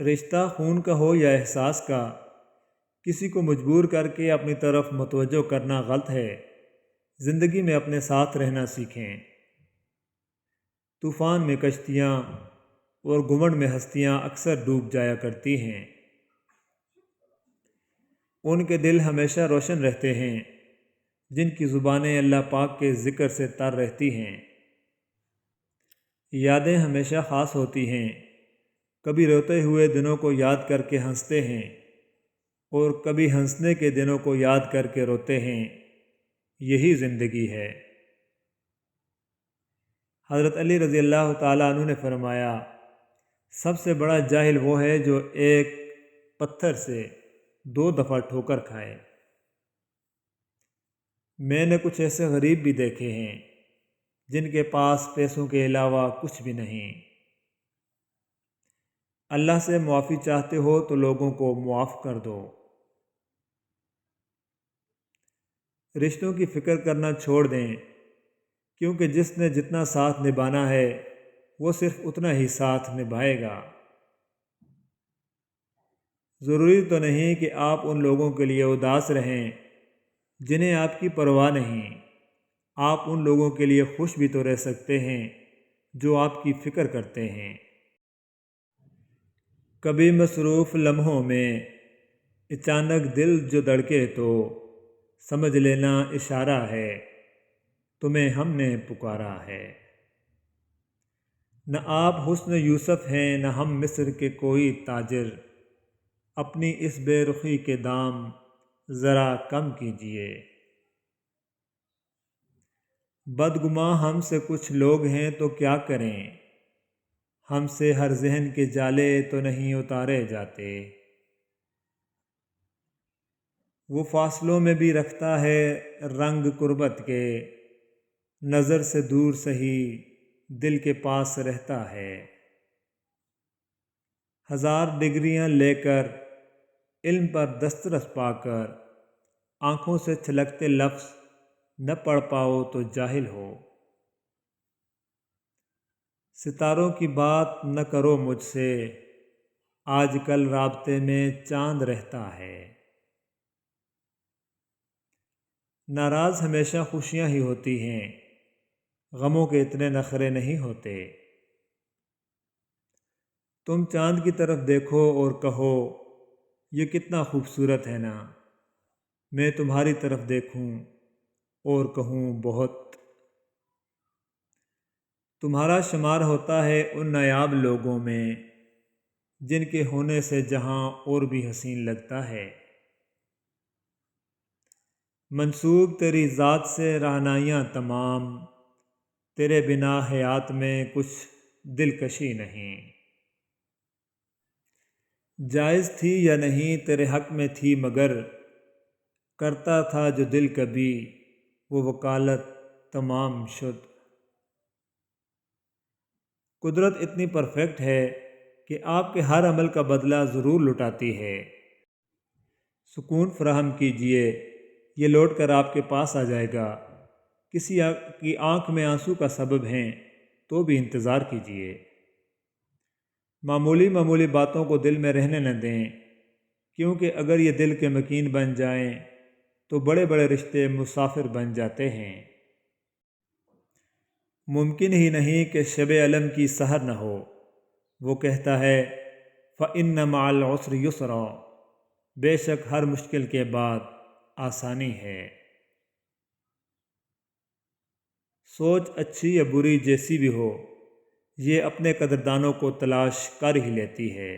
رشتہ خون کا ہو یا احساس کا، کسی کو مجبور کر کے اپنی طرف متوجہ کرنا غلط ہے۔ زندگی میں اپنے ساتھ رہنا سیکھیں۔ طوفان میں کشتیاں اور گھمنڈ میں ہستیاں اکثر ڈوب جایا کرتی ہیں۔ ان کے دل ہمیشہ روشن رہتے ہیں جن کی زبانیں اللہ پاک کے ذکر سے تر رہتی ہیں۔ یادیں ہمیشہ خاص ہوتی ہیں، کبھی روتے ہوئے دنوں کو یاد کر کے ہنستے ہیں اور کبھی ہنسنے کے دنوں کو یاد کر کے روتے ہیں۔ یہی زندگی ہے۔ حضرت علی رضی اللہ تعالیٰ عنہ نے فرمایا، سب سے بڑا جاہل وہ ہے جو ایک پتھر سے 2 دفعہ ٹھوکر کھائے۔ میں نے کچھ ایسے غریب بھی دیکھے ہیں جن کے پاس پیسوں کے علاوہ کچھ بھی نہیں۔ اللہ سے معافی چاہتے ہو تو لوگوں کو معاف کر دو۔ رشتوں کی فکر کرنا چھوڑ دیں، کیونکہ جس نے جتنا ساتھ نبھانا ہے وہ صرف اتنا ہی ساتھ نبھائے گا۔ ضروری تو نہیں کہ آپ ان لوگوں کے لیے اداس رہیں جنہیں آپ کی پرواہ نہیں۔ آپ ان لوگوں کے لیے خوش بھی تو رہ سکتے ہیں جو آپ کی فکر کرتے ہیں۔ کبھی مصروف لمحوں میں اچانک دل جو دھڑکے تو سمجھ لینا اشارہ ہے، تمہیں ہم نے پکارا ہے۔ نہ آپ حسن یوسف ہیں نہ ہم مصر کے کوئی تاجر، اپنی اس بے رخی کے دام ذرا کم کیجیے۔ بدگماں ہم سے کچھ لوگ ہیں تو کیا کریں، ہم سے ہر ذہن کے جالے تو نہیں اتارے جاتے۔ وہ فاصلوں میں بھی رکھتا ہے رنگ قربت کے، نظر سے دور سہی دل کے پاس رہتا ہے۔ 1000 ڈگریاں لے کر علم پر دسترس پا کر، آنکھوں سے چھلکتے لفظ نہ پڑھ پاؤ تو جاہل ہو۔ ستاروں کی بات نہ کرو مجھ سے، آج کل رابطے میں چاند رہتا ہے۔ ناراض ہمیشہ خوشیاں ہی ہوتی ہیں، غموں کے اتنے نخرے نہیں ہوتے۔ تم چاند کی طرف دیکھو اور کہو یہ کتنا خوبصورت ہے نا، میں تمہاری طرف دیکھوں اور کہوں بہت۔ تمہارا شمار ہوتا ہے ان نایاب لوگوں میں جن کے ہونے سے جہاں اور بھی حسین لگتا ہے۔ منسوب تیری ذات سے رعنائیاں تمام، تیرے بنا حیات میں کچھ دلکشی نہیں۔ جائز تھی یا نہیں تیرے حق میں تھی مگر، کرتا تھا جو دل کبھی وہ وکالت تمام شد۔ قدرت اتنی پرفیکٹ ہے کہ آپ کے ہر عمل کا بدلہ ضرور لٹاتی ہے۔ سکون فراہم کیجیے، یہ لوٹ کر آپ کے پاس آ جائے گا۔ کسی کی آنکھ میں آنسو کا سبب ہیں تو بھی انتظار کیجیے۔ معمولی معمولی باتوں کو دل میں رہنے نہ دیں، کیونکہ اگر یہ دل کے مکین بن جائیں تو بڑے بڑے رشتے مسافر بن جاتے ہیں۔ ممکن ہی نہیں کہ شب علم کی سحر نہ ہو، وہ کہتا ہے فَإِنَّ مَعَ الْعُسْرِ يُسْرًا، بے شک ہر مشکل کے بعد آسانی ہے۔ سوچ اچھی یا بری جیسی بھی ہو، یہ اپنے قدردانوں کو تلاش کر ہی لیتی ہے۔